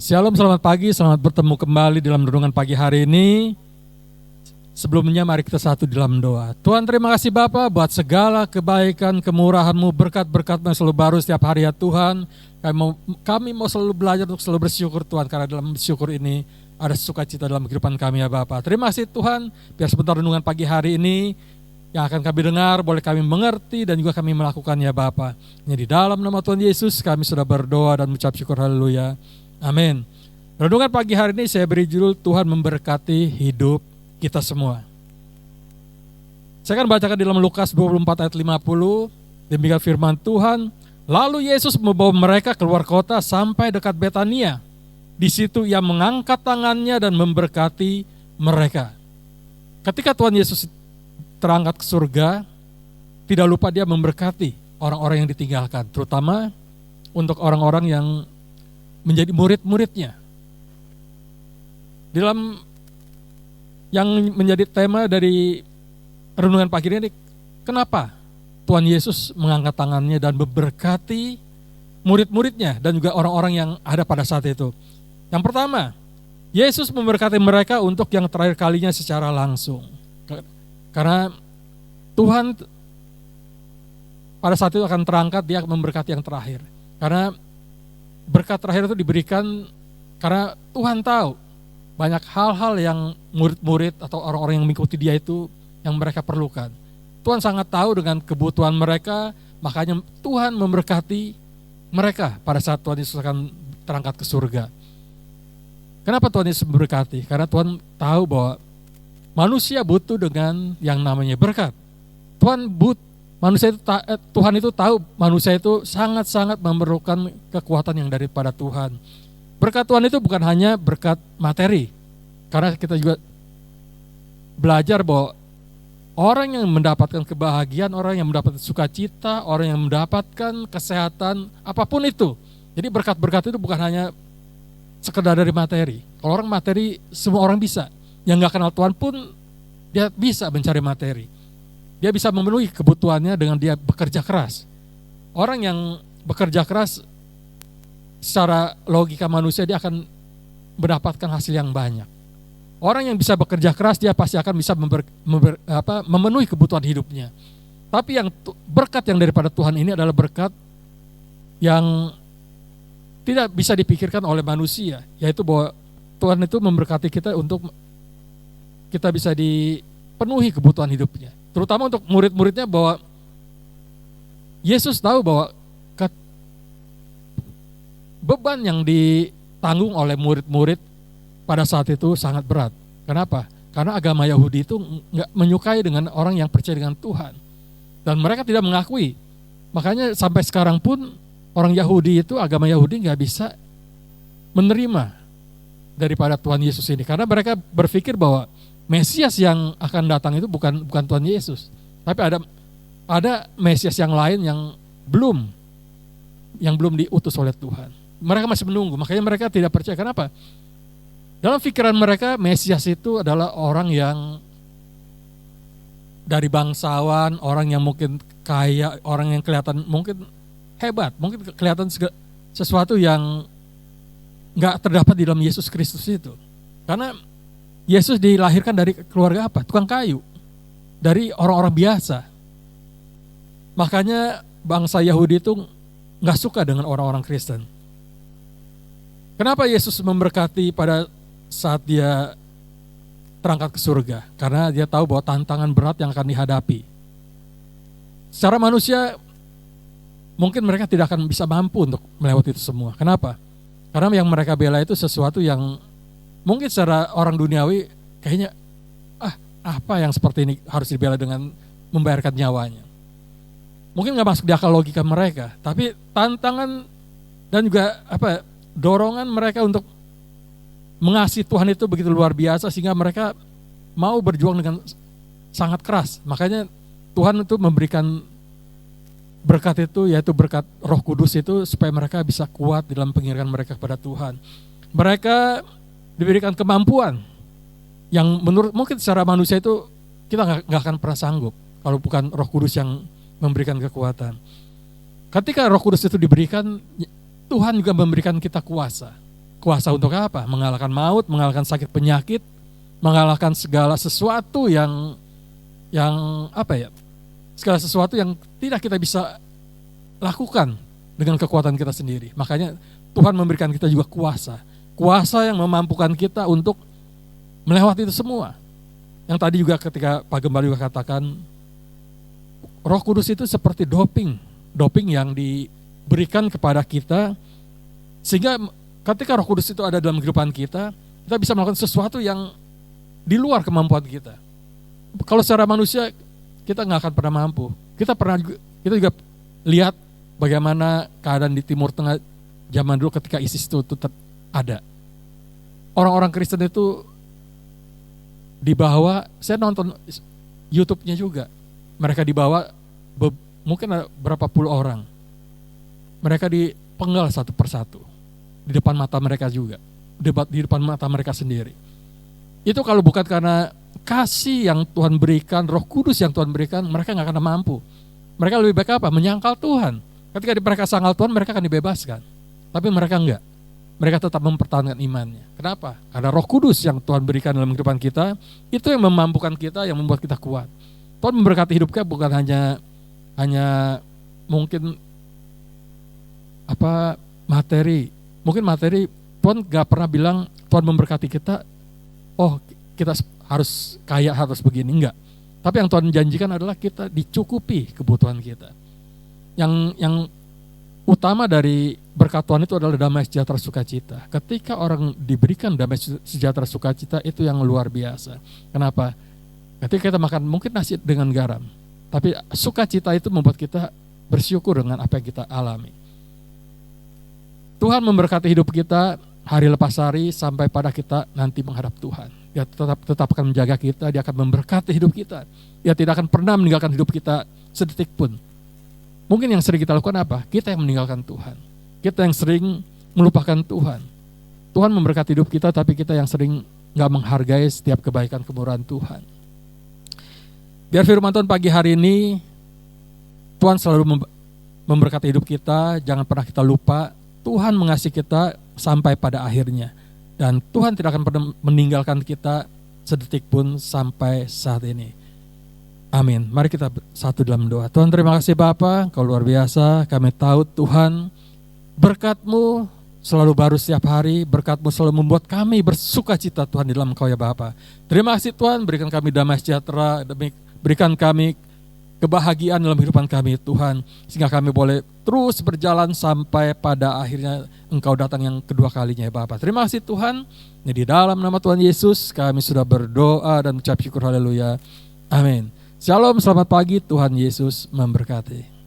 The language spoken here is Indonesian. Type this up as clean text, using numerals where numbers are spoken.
Shalom, selamat pagi, selamat bertemu kembali dalam renungan pagi hari ini. Sebelumnya mari kita satu dalam doa. Tuhan, terima kasih Bapa buat segala kebaikan, kemurahan-Mu, berkat-berkat-Mu yang selalu baru setiap hari ya Tuhan. Kami mau selalu belajar untuk selalu bersyukur Tuhan, karena dalam bersyukur ini ada sukacita dalam kehidupan kami ya Bapa. Terima kasih Tuhan, biar sebentar renungan pagi hari ini yang akan kami dengar, boleh kami mengerti dan juga kami melakukan ya Bapa. Di dalam nama Tuhan Yesus kami sudah berdoa dan mengucap syukur, haleluya. Amin. Renungan pagi hari ini saya beri judul Tuhan memberkati hidup kita semua. Saya akan bacakan di dalam Lukas 24 ayat 50. Demikian firman Tuhan. Lalu Yesus membawa mereka keluar kota sampai dekat Betania. Di situ ia mengangkat tangannya dan memberkati mereka. Ketika Tuhan Yesus terangkat ke surga, tidak lupa dia memberkati orang-orang yang ditinggalkan, terutama untuk orang-orang yang menjadi murid-muridnya. Dalam yang menjadi tema dari renungan pagi ini, kenapa Tuhan Yesus mengangkat tangannya dan memberkati murid-muridnya dan juga orang-orang yang ada pada saat itu. Yang pertama, Yesus memberkati mereka untuk yang terakhir kalinya secara langsung. Karena Tuhan pada saat itu akan terangkat, dia memberkati yang terakhir. Karena berkat terakhir itu diberikan karena Tuhan tahu banyak hal-hal yang murid-murid atau orang-orang yang mengikuti dia itu yang mereka perlukan. Tuhan sangat tahu dengan kebutuhan mereka, makanya Tuhan memberkati mereka pada saat Tuhan Yesus akan terangkat ke surga. Kenapa Tuhan Yesus memberkati? Karena Tuhan tahu bahwa manusia butuh dengan yang namanya berkat. Tuhan itu tahu manusia itu sangat-sangat memerlukan kekuatan yang daripada Tuhan. Berkat Tuhan itu bukan hanya berkat materi. Karena kita juga belajar bahwa orang yang mendapatkan kebahagiaan, orang yang mendapatkan sukacita, orang yang mendapatkan kesehatan, apapun itu. Jadi berkat-berkat itu bukan hanya sekedar dari materi. Kalau orang materi, semua orang bisa. Yang gak kenal Tuhan pun dia bisa mencari materi. Dia bisa memenuhi kebutuhannya dengan dia bekerja keras. Orang yang bekerja keras secara logika manusia dia akan mendapatkan hasil yang banyak. Orang yang bisa bekerja keras dia pasti akan bisa memenuhi kebutuhan hidupnya. Tapi yang berkat yang daripada Tuhan ini adalah berkat yang tidak bisa dipikirkan oleh manusia, yaitu bahwa Tuhan itu memberkati kita untuk kita bisa dipenuhi kebutuhan hidupnya. Terutama untuk murid-muridnya, bahwa Yesus tahu bahwa beban yang ditanggung oleh murid-murid pada saat itu sangat berat. Kenapa? Karena agama Yahudi itu nggak menyukai dengan orang yang percaya dengan Tuhan. Dan mereka tidak mengakui. Makanya sampai sekarang pun orang Yahudi itu, agama Yahudi nggak bisa menerima daripada Tuhan Yesus ini. Karena mereka berpikir bahwa Mesias yang akan datang itu bukan Tuhan Yesus, tapi ada Mesias yang lain yang belum diutus oleh Tuhan. Mereka masih menunggu, makanya mereka tidak percaya. Kenapa? Dalam pikiran mereka Mesias itu adalah orang yang dari bangsawan, orang yang mungkin kaya, orang yang kelihatan mungkin hebat, mungkin kelihatan sesuatu yang nggak terdapat di dalam Yesus Kristus itu. Karena Yesus dilahirkan dari keluarga apa? Tukang kayu. Dari orang-orang biasa. Makanya bangsa Yahudi itu gak suka dengan orang-orang Kristen. Kenapa Yesus memberkati pada saat dia terangkat ke surga? Karena dia tahu bahwa tantangan berat yang akan dihadapi. Secara manusia, mungkin mereka tidak akan bisa mampu untuk melewati itu semua. Kenapa? Karena yang mereka bela itu sesuatu yang mungkin secara orang duniawi kayaknya apa yang seperti ini harus dibela dengan membayarkan nyawanya. Mungkin gak masuk di akal logika mereka, tapi tantangan dan juga dorongan mereka untuk mengasihi Tuhan itu begitu luar biasa sehingga mereka mau berjuang dengan sangat keras. Makanya Tuhan itu memberikan berkat itu, yaitu berkat Roh Kudus itu, supaya mereka bisa kuat dalam pengiringan mereka kepada Tuhan. Mereka diberikan kemampuan yang menurut mungkin secara manusia itu kita nggak akan pernah sanggup kalau bukan Roh Kudus yang memberikan kekuatan. Ketika Roh Kudus itu diberikan, Tuhan juga memberikan kita kuasa. kuasa untuk apa? Mengalahkan maut, mengalahkan sakit penyakit, mengalahkan segala sesuatu yang segala sesuatu yang tidak kita bisa lakukan dengan kekuatan kita sendiri. Makanya Tuhan memberikan kita juga kuasa yang memampukan kita untuk melewati itu semua. Yang tadi juga ketika Pak Gembala juga katakan, Roh Kudus itu seperti doping yang diberikan kepada kita, sehingga ketika Roh Kudus itu ada dalam kehidupan kita bisa melakukan sesuatu yang di luar kemampuan kita. Kalau secara manusia kita nggak akan pernah mampu. Kita juga lihat bagaimana keadaan di Timur Tengah zaman dulu ketika ISIS itu ada. Orang-orang Kristen itu dibawa, saya nonton YouTube-nya juga. Mereka dibawa mungkin ada berapa puluh orang. Mereka dipenggal satu persatu. Di depan mata mereka juga. Di depan mata mereka sendiri. Itu kalau bukan karena kasih yang Tuhan berikan, Roh Kudus yang Tuhan berikan, mereka gak akan mampu. Mereka lebih baik apa? Menyangkal Tuhan. Ketika mereka sangkal Tuhan, mereka akan dibebaskan. Tapi mereka enggak. Mereka tetap mempertahankan imannya. Kenapa? Karena Roh Kudus yang Tuhan berikan dalam kehidupan kita, itu yang memampukan kita, yang membuat kita kuat. Tuhan memberkati hidup kita bukan hanya mungkin materi. Mungkin materi, Tuhan gak pernah bilang Tuhan memberkati kita, oh kita harus kaya, harus begini, enggak. Tapi yang Tuhan janjikan adalah kita dicukupi kebutuhan kita. Yang utama dari berkat Tuhan itu adalah damai sejahtera sukacita. Ketika orang diberikan damai sejahtera sukacita, itu yang luar biasa. Kenapa? Ketika kita makan mungkin nasi dengan garam, tapi sukacita itu membuat kita bersyukur dengan apa yang kita alami. Tuhan memberkati hidup kita hari lepas hari sampai pada kita nanti menghadap Tuhan. Dia tetap akan menjaga kita, dia akan memberkati hidup kita. Dia tidak akan pernah meninggalkan hidup kita sedetik pun. Mungkin yang sering kita lakukan apa? Kita yang meninggalkan Tuhan. Kita yang sering melupakan Tuhan. Tuhan memberkati hidup kita, tapi kita yang sering gak menghargai setiap kebaikan kemurahan Tuhan. Biar firman Tuhan pagi hari ini, Tuhan selalu memberkati hidup kita, jangan pernah kita lupa, Tuhan mengasihi kita sampai pada akhirnya. Dan Tuhan tidak akan pernah meninggalkan kita sedetik pun sampai saat ini. Amin. Mari kita satu dalam doa. Tuhan, terima kasih Bapa, Kau luar biasa. Kami tahu Tuhan, berkat-Mu selalu baru setiap hari. Berkat-Mu selalu membuat kami bersuka cita Tuhan di dalam Kau ya Bapa. Terima kasih Tuhan, berikan kami damai sejahtera, berikan kami kebahagiaan dalam kehidupan kami Tuhan. Sehingga kami boleh terus berjalan sampai pada akhirnya Engkau datang yang kedua kalinya ya Bapa. Terima kasih Tuhan. Di dalam nama Tuhan Yesus kami sudah berdoa dan mengucap syukur, haleluya. Amin. Shalom, selamat pagi, Tuhan Yesus memberkati.